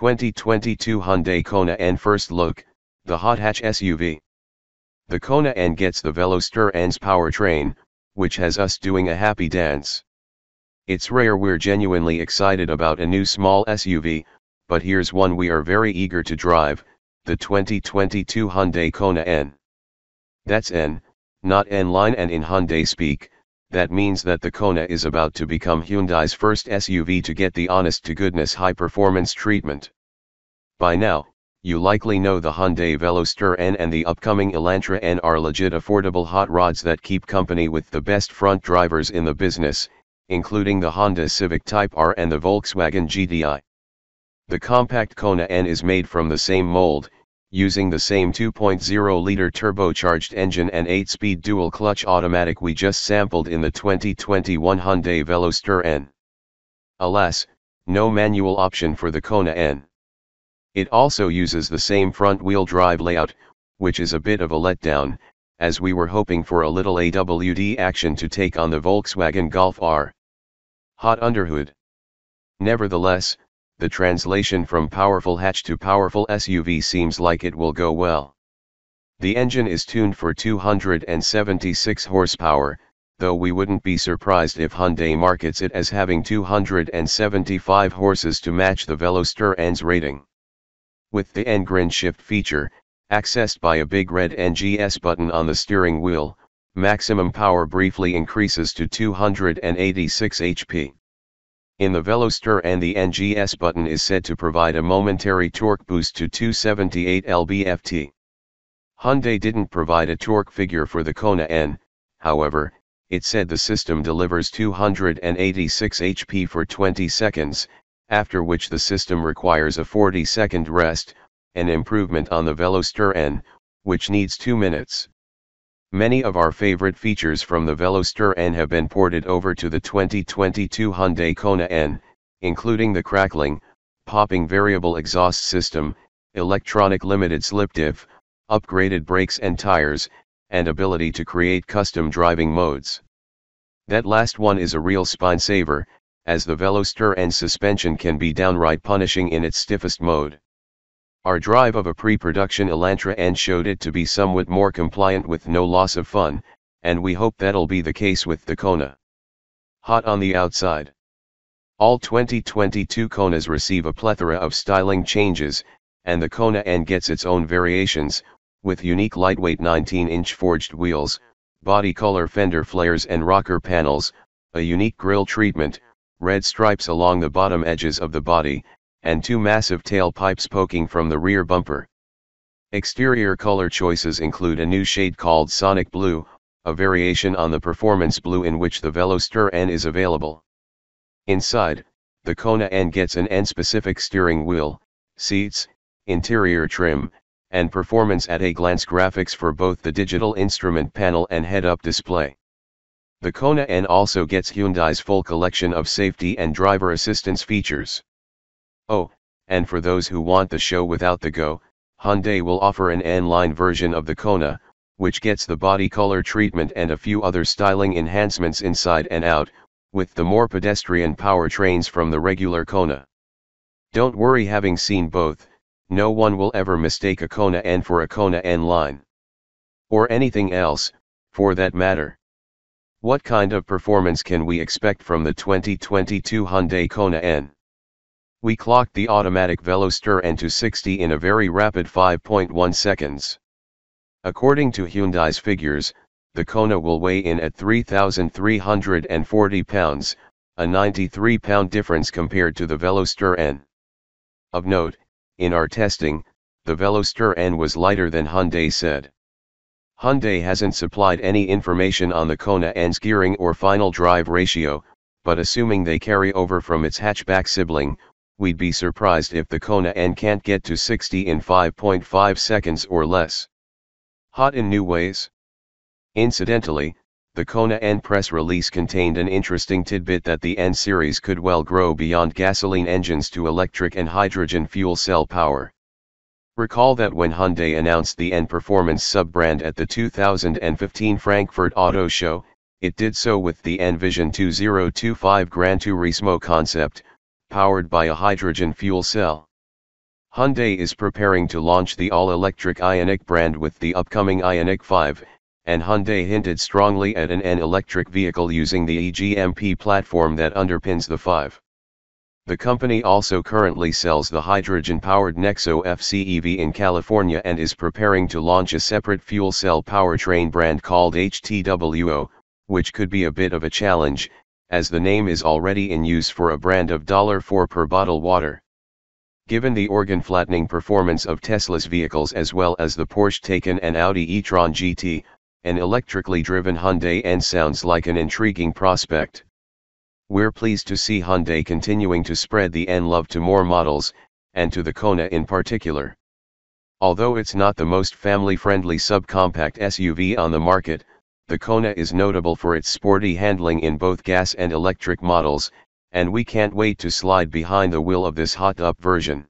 2022 Hyundai Kona N first look, the hot hatch SUV. The Kona N gets the Veloster N's powertrain, which has us doing a happy dance. It's rare we're genuinely excited about a new small SUV, but here's one we are very eager to drive, the 2022 Hyundai Kona N. That's N, not N-line, and in Hyundai speak, that means that the Kona is about to become Hyundai's first SUV to get the honest-to-goodness high-performance treatment. By now, you likely know the Hyundai Veloster N and the upcoming Elantra N are legit affordable hot rods that keep company with the best front drivers in the business, including the Honda Civic Type R and the Volkswagen GTI. The compact Kona N is made from the same mold, using the same 2.0-liter turbocharged engine and 8-speed dual-clutch automatic we just sampled in the 2021 Hyundai Veloster N. Alas, no manual option for the Kona N. It also uses the same front-wheel drive layout, which is a bit of a letdown, as we were hoping for a little AWD action to take on the Volkswagen Golf R. Hot underhood. Nevertheless, the translation from powerful hatch to powerful SUV seems like it will go well. The engine is tuned for 276 horsepower, though we wouldn't be surprised if Hyundai markets it as having 275 horses to match the Veloster N's rating. With the N-Grin shift feature, accessed by a big red NGS button on the steering wheel, maximum power briefly increases to 286 HP. In the Veloster N, the NGS button is said to provide a momentary torque boost to 278 lb-ft. Hyundai didn't provide a torque figure for the Kona N, however, it said the system delivers 286 HP for 20 seconds, after which the system requires a 40-second rest, an improvement on the Veloster N, which needs 2 minutes. Many of our favorite features from the Veloster N have been ported over to the 2022 Hyundai Kona N, including the crackling, popping variable exhaust system, electronic limited slip diff, upgraded brakes and tires, and ability to create custom driving modes. That last one is a real spine saver, as the Veloster N suspension can be downright punishing in its stiffest mode. Our drive of a pre-production Elantra N showed it to be somewhat more compliant with no loss of fun, and we hope that'll be the case with the Kona. Hot on the outside. All 2022 Konas receive a plethora of styling changes, and the Kona N gets its own variations, with unique lightweight 19-inch forged wheels, body color fender flares and rocker panels, a unique grille treatment, red stripes along the bottom edges of the body, and 2 massive tailpipes poking from the rear bumper. Exterior color choices include a new shade called Sonic Blue, a variation on the Performance Blue in which the Veloster N is available. Inside, the Kona N gets an N-specific steering wheel, seats, interior trim, and performance at a glance graphics for both the digital instrument panel and head-up display. The Kona N also gets Hyundai's full collection of safety and driver assistance features. Oh, and for those who want the show without the go, Hyundai will offer an N-line version of the Kona, which gets the body color treatment and a few other styling enhancements inside and out, with the more pedestrian powertrains from the regular Kona. Don't worry, having seen both, no one will ever mistake a Kona N for a Kona N-line. Or anything else, for that matter. What kind of performance can we expect from the 2022 Hyundai Kona N? We clocked the automatic Veloster N to 60 in a very rapid 5.1 seconds. According to Hyundai's figures, the Kona will weigh in at 3,340 pounds, a 93-pound difference compared to the Veloster N. Of note, in our testing, the Veloster N was lighter than Hyundai said. Hyundai hasn't supplied any information on the Kona N's gearing or final drive ratio, but assuming they carry over from its hatchback sibling, we'd be surprised if the Kona N can't get to 60 in 5.5 seconds or less. Hot in new ways? Incidentally, the Kona N press release contained an interesting tidbit that the N series could well grow beyond gasoline engines to electric and hydrogen fuel cell power. Recall that when Hyundai announced the N Performance sub-brand at the 2015 Frankfurt Auto Show, it did so with the N Vision 2025 Gran Turismo concept, powered by a hydrogen fuel cell. Hyundai is preparing to launch the all-electric Ioniq brand with the upcoming Ioniq 5, and Hyundai hinted strongly at an electric vehicle using the eGMP platform that underpins the 5. The company also currently sells the hydrogen-powered Nexo FCEV in California and is preparing to launch a separate fuel cell powertrain brand called HTWO, which could be a bit of a challenge, as the name is already in use for a brand of $4 per bottle water. Given the organ-flattening performance of Tesla's vehicles as well as the Porsche Taycan and Audi e-tron GT, an electrically driven Hyundai N sounds like an intriguing prospect. We're pleased to see Hyundai continuing to spread the N love to more models, and to the Kona in particular. Although it's not the most family-friendly subcompact SUV on the market, the Kona is notable for its sporty handling in both gas and electric models, and we can't wait to slide behind the wheel of this hot-up version.